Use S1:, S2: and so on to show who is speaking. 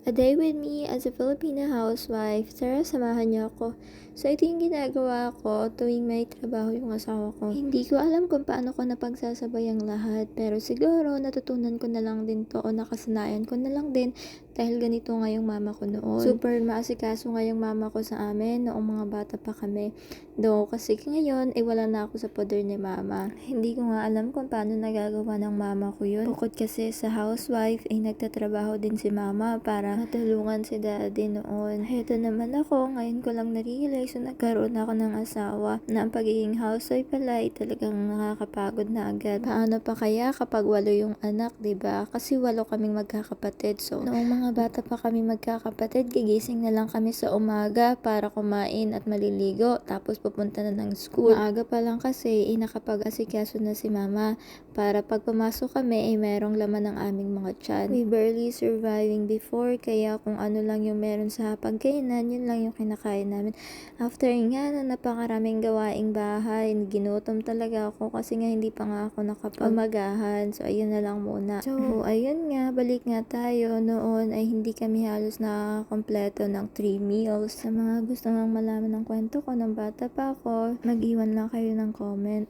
S1: A day with me as a Filipino housewife. Tara, samahan niyo ako. So, ito yung ginagawa ko tuwing may trabaho yung asawa ko. Hindi ko alam kung paano ko napagsasabay ang lahat. Pero siguro, natutunan ko na lang din to o nakasanayan ko na lang din dahil ganito nga yung mama ko noon. Super maasikaso nga yung mama ko sa amin noong mga bata pa kami. Kasi ngayon, wala na ako sa poder ni mama. Hindi ko nga alam kung paano nagagawa ng mama ko yun. Bukod kasi sa housewife, nagtatrabaho din si mama para matulungan si daddy noon. Heto naman ako, ngayon ko lang na-realize so nagkaroon ako ng asawa na ang pagiging housewife pala ay talagang nakakapagod na agad. Paano pa kaya kapag 8 yung anak, 'di ba? Kasi 8 kaming magkakapatid. So, noong mga bata pa kami magkakapatid, gigising na lang kami sa umaga para kumain at maliligo. Tapos pupunta na ng school. Maaga pa lang kasi, nakapag-asikaso na si mama para pag pumasok kami, merong laman ng aming mga tiyan. We barely surviving before, kaya kung ano lang yung meron sa pagkainan, yun lang yung kinakain namin. After nga na napakaraming gawaing bahay, ginutom talaga ako kasi nga hindi pa nga ako nakapamagahan. So, ayun na lang muna. So, ayun nga, balik nga tayo. Noon ay hindi kami halos nakakompleto ng 3 meals. Sa mga gusto ngang malaman ng kwento ko ng bata pa ako, mag-iwan lang kayo ng comment.